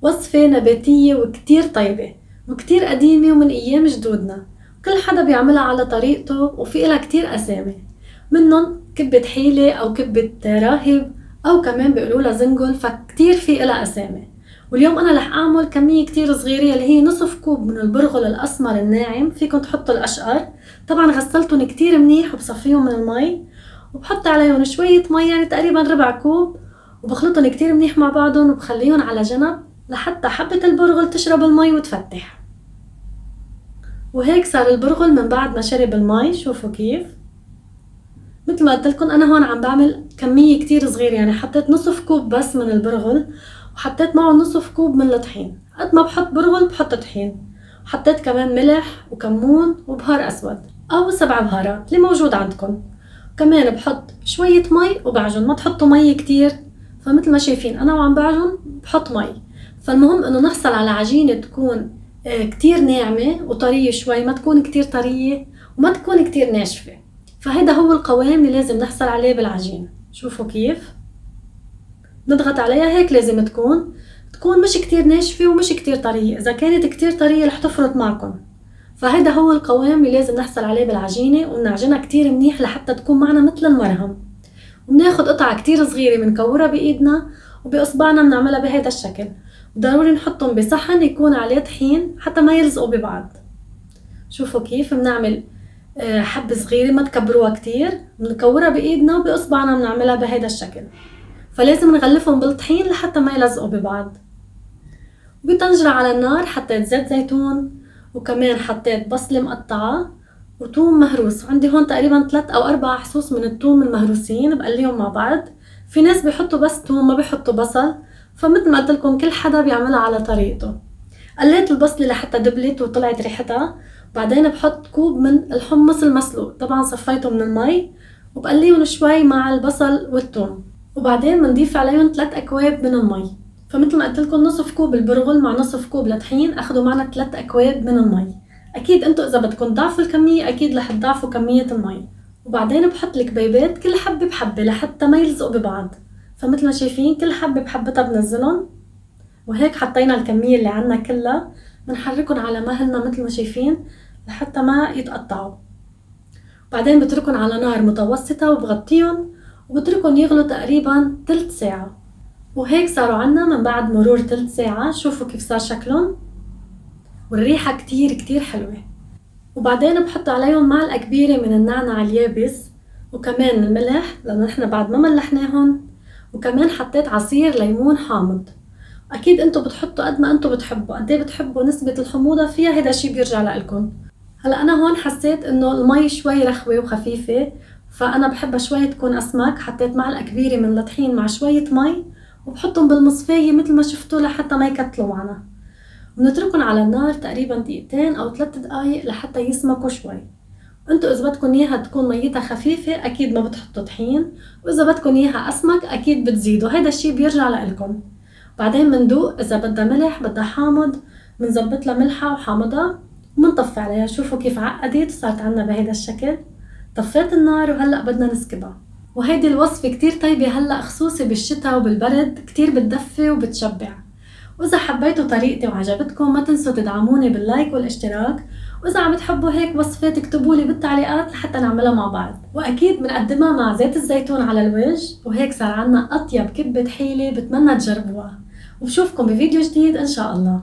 وصفة نباتية وكتير طيبة وكتير قديمة ومن أيام جدودنا، كل حدا بيعملها على طريقته وفي إلها كتير أسامي، منن كبة حيلة أو كبة راهب أو كمان بيقولولها زنجل، فكتير في إلها أسامي. واليوم أنا رح أعمل كمية كتير صغيرة اللي هي نصف كوب من البرغل الأسمر الناعم، فيكن تحطوا الأشقر، طبعا غسلتهم كتير منيح وبصفيهم من المي وبحط عليهم شوية مي يعني تقريبا ربع كوب، وبخلطهم كتير منيح مع بعضهم وبخليهم على جنب لحتى حبة البرغل تشرب المي وتفتح. وهيك صار البرغل من بعد ما شرب المي. شوفوا كيف، مثل ما قلت لكم انا هون عم بعمل كمية كتير صغيرة، يعني حطيت نصف كوب بس من البرغل وحطيت معه نصف كوب من الطحين. قد ما بحط برغل بحط طحين، وحطيت كمان ملح وكمون وبهار اسود او 7 بهارات اللي موجود عندكم. كمان بحط شوية مي وبعجن، ما تحطوا مي كتير، فمثل ما شايفين انا وعم بعجن بحط مي. فالمهم انه نحصل على عجينة تكون كتير ناعمة وطرية شوي، ما تكون كتير طرية وما تكون كتير ناشفة. فهذا هو القوام اللي لازم نحصل عليه بالعجين. شوفوا كيف نضغط عليها، هيك لازم تكون مش كتير ناشفة ومش كتير طرية، اذا كانت كتير طرية رح تفرط معكم. فهذا هو القوام اللي لازم نحصل عليه بالعجينة، ونعجنها كتير منيح لحتى تكون معنا مثل المرهم. وبناخد قطعة كتير صغيرة بنكورها بإيدنا وبإصبعنا بنعملها بهذا الشكل. ضروري نحطهم بصحن يكون عليه طحين حتى ما يلزقوا ببعض. شوفوا كيف بنعمل حبة صغيرة، ما تكبروها كتير، بنكورها بإيدنا وبإصبعنا بنعملها بهذا الشكل. فلازم نغلفهم بالطحين لحتى ما يلزقوا ببعض. وبطنجرة على النار حطيت زيت زيتون، وكمان حطيت بصلة مقطعة وثوم مهروس. عندي هون تقريبا 3 أو 4 حصوص من الثوم المهروسين بقليهم مع بعض. في ناس بيحطوا بس ثوم ما بيحطوا بصل، فمثل ما قلت لكم كل حدا بيعملها على طريقته. قليت البصلة لحتى دبلت وطلعت ريحتها. بعدين بحط كوب من الحمص المسلوق، طبعا صفيته من المي، وبقليهم شوي مع البصل والثوم. وبعدين بنضيف عليهم 3 أكواب من المي. فمثل ما قلت لكم نصف كوب البرغل مع نصف كوب لطحين اخذوا معنا 3 أكواب من المي. اكيد انتو اذا بدكم تضاعفوا الكمية اكيد رح تضاعفوا كمية المي. وبعدين بحط الكبيبات كل حبة بحبة لحتى ما يلزقوا ببعض. فمثل ما شايفين كل حبة بحبتها بنزلهم، وهيك حطينا الكمية اللي عنا كلها. بنحركهم على مهلنا مثل ما شايفين لحتى ما يتقطعوا. بعدين بتركهم على نار متوسطة وبغطيهم وبتركهم يغلوا تقريبا 3 ساعة. وهيك صاروا عنا من بعد مرور 3 ساعة. شوفوا كيف صار شكلهم، والريحة كتير كتير حلوة. وبعدين بحط عليهم معلقة كبيرة من النعناع اليابس، وكمان الملح لأنه نحن بعد ما ملحناهم، وكمان حطيت عصير ليمون حامض. أكيد انتو بتحطوا قد ما انتو بتحبوا، قد ايه بتحبوا نسبة الحموضة فيها، هيدا الشي بيرجع لإلكم. هلا أنا هون حسيت إنه المي شوي رخوة وخفيفة، فأنا بحبها شوي تكون أسمك. حطيت معلقة كبيرة من الطحين مع شوية مي وبحطهم بالمصفاية مثل ما شفتوا لحتى ما يكتلوا معنا. بنتركهم على النار تقريبا 2 أو 3 دقايق لحتى يسمكوا شوي. انتو اذا بدكم اياها تكون ميتها خفيفة اكيد ما بتحطوا طحين، واذا بدكم اياها اسمك اكيد بتزيدوا، هيدا الشي بيرجع لإلكم. بعدين مندوق اذا بدها ملح بدها حامض، بنزبط لها ملحها وحامضها ومنطفي عليها. شوفوا كيف عقدت وصارت عنا بهيدا الشكل. طفيت النار وهلأ بدنا نسكبها. وهيدي الوصفة كتير طيبة هلأ خصوصي بالشتاء وبالبرد، كتير بتدفي وبتشبع. وإذا حبيتوا طريقتي وعجبتكم ما تنسوا تدعموني باللايك والاشتراك، وإذا عم تحبوا هيك وصفات اكتبولي بالتعليقات لحتى نعملها مع بعض. وأكيد بنقدمها مع زيت الزيتون على الوجه. وهيك صار عنا أطيب كبة حيلة، بتمنى تجربوها. وبشوفكم بفيديو جديد إن شاء الله.